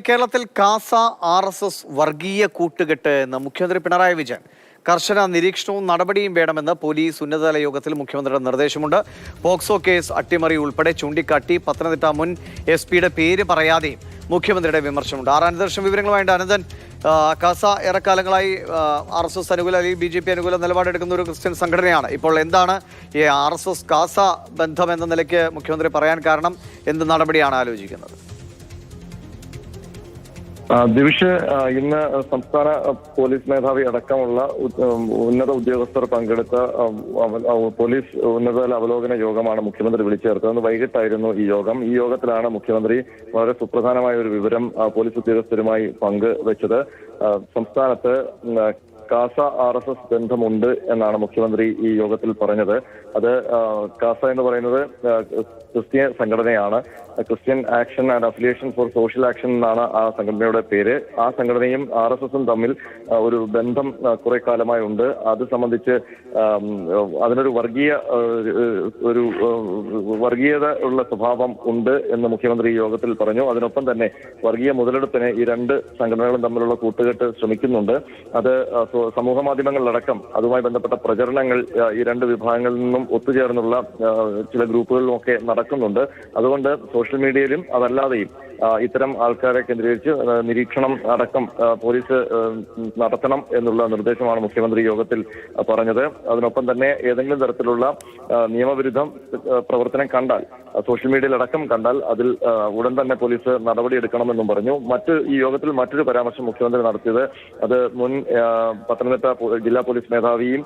കേരളത്തിൽ കാസ RSS വർഗീയ കൂട്ടുകെട്ട് എന്ന് മുഖ്യമന്ത്രി പിണറായി വിജയൻ. കർശന നിരീക്ഷണവും നടപടിയും വേണമെന്ന് പോലീസ് ഉന്നതതല യോഗത്തിൽ മുഖ്യമന്ത്രിയുടെ നിർദ്ദേശമുണ്ട്. പോക്സോ കേസ് അട്ടിമറി ഉൾപ്പെടെ ചൂണ്ടിക്കാട്ടി പത്തനംതിട്ട മുൻ SP-യുടെ പേര് പറയാതെയും മുഖ്യമന്ത്രിയുടെ വിമർശനമുണ്ട്. ആനന്ദദർശൻ വിവരങ്ങളുമായിട്ട് അനന്തൻ. കാസ ഏറെക്കാലങ്ങളായി RSS അനുകൂല അല്ലെങ്കിൽ BJP അനുകൂല നിലപാടെടുക്കുന്ന ഒരു ക്രിസ്ത്യൻ സംഘടനയാണ്. ഇപ്പോൾ എന്താണ് ഈ RSS കാസ ബന്ധം എന്ന നിലയ്ക്ക് മുഖ്യമന്ത്രി പറയാൻ കാരണം? എന്ത് നടപടിയാണ് ആലോചിക്കുന്നത്? ദിവിഷ്, ഇന്ന് സംസ്ഥാന പോലീസ് മേധാവി അടക്കമുള്ള ഉന്നത ഉദ്യോഗസ്ഥർ പങ്കെടുത്ത പോലീസ് ഉന്നതതല അവലോകന യോഗമാണ് മുഖ്യമന്ത്രി വിളിച്ചു ചേർത്തത്. അന്ന് വൈകിട്ടായിരുന്നു ഈ യോഗം. ഈ യോഗത്തിലാണ് മുഖ്യമന്ത്രി വളരെ സുപ്രധാനമായ ഒരു വിവരം പോലീസ് ഉദ്യോഗസ്ഥരുമായി പങ്കുവച്ചത്. സംസ്ഥാനത്ത് കാസ RSS ബന്ധമുണ്ട് എന്നാണ് മുഖ്യമന്ത്രി ഈ യോഗത്തിൽ പറഞ്ഞത്. അത് കാസ എന്ന് പറയുന്നത് ക്രിസ്ത്യൻ സംഘടനയാണ്. Christian action and affiliation for social action എന്നാണ് ആ സംഘടനയുടെ പേര്. ആ സംഘടനയും RSSും തമ്മിൽ ഒരു ബന്ധം കുറെ കാലമായി ഉണ്ട്. അത് സംബന്ധിച്ച് അതിനൊരു വർഗീയത ഉള്ള സ്വഭാവം ഉണ്ട് എന്ന് മുഖ്യമന്ത്രി ഈ യോഗത്തിൽ പറഞ്ഞു. അതിനൊപ്പം തന്നെ വർഗീയ മുതലെടുപ്പിന് ഈ രണ്ട് സംഘടനകളും തമ്മിലുള്ള കൂട്ടുകെട്ട് ശ്രമിക്കുന്നുണ്ട്. അത് സമൂഹ മാധ്യമങ്ങളിലടക്കം അതുമായി ബന്ധപ്പെട്ട പ്രചരണങ്ങൾ ഈ രണ്ട് വിഭാഗങ്ങളിൽ നിന്നും ഒത്തുചേർന്നുള്ള ചില ഗ്രൂപ്പുകളിലുമൊക്കെ നടക്കുന്നുണ്ട്. അതുകൊണ്ട് സോഷ്യൽ മീഡിയയിലും അതല്ലാതെയും ഇത്തരം ആൾക്കാരെ കേന്ദ്രീകരിച്ച് നിരീക്ഷണം അടക്കം പോലീസ് നടത്തണം എന്നുള്ള നിർദ്ദേശമാണ് മുഖ്യമന്ത്രി യോഗത്തിൽ പറഞ്ഞത്. അതിനൊപ്പം തന്നെ ഏതെങ്കിലും തരത്തിലുള്ള നിയമവിരുദ്ധ പ്രവർത്തനം കണ്ടാൽ, സോഷ്യൽ മീഡിയയിലടക്കം കണ്ടാൽ അതിൽ ഉടൻ തന്നെ പോലീസ് നടപടിയെടുക്കണമെന്നും പറഞ്ഞു. ഈ യോഗത്തിൽ മറ്റൊരു പരാമർശം മുഖ്യമന്ത്രി നടത്തിയത് അത് മുൻ പത്തനംതിട്ട ജില്ലാ പോലീസ് മേധാവിയും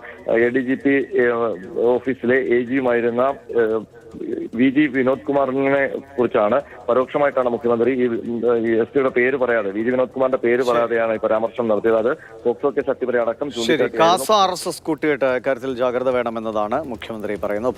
ADGP ഓഫീസിലെ AGയുമായിരുന്ന VG വിനോദ് കുമാറിനെ കുറിച്ചാണ്. പരോക്ഷമായിട്ടാണ് മുഖ്യമന്ത്രി ഈ SP-യുടെ പേര് പറയാതെ, VG വിനോദ് കുമാറിന്റെ പേര് പറയാതെയാണ് ഈ പരാമർശം നടത്തിയത്. അത് പോക്സോ കേസ് അട്ടിമറി അടക്കം കാസ RSS കൂട്ടുകെട്ട് കാര്യത്തിൽ ജാഗ്രത വേണമെന്നതാണ് മുഖ്യമന്ത്രി പറയുന്നത്.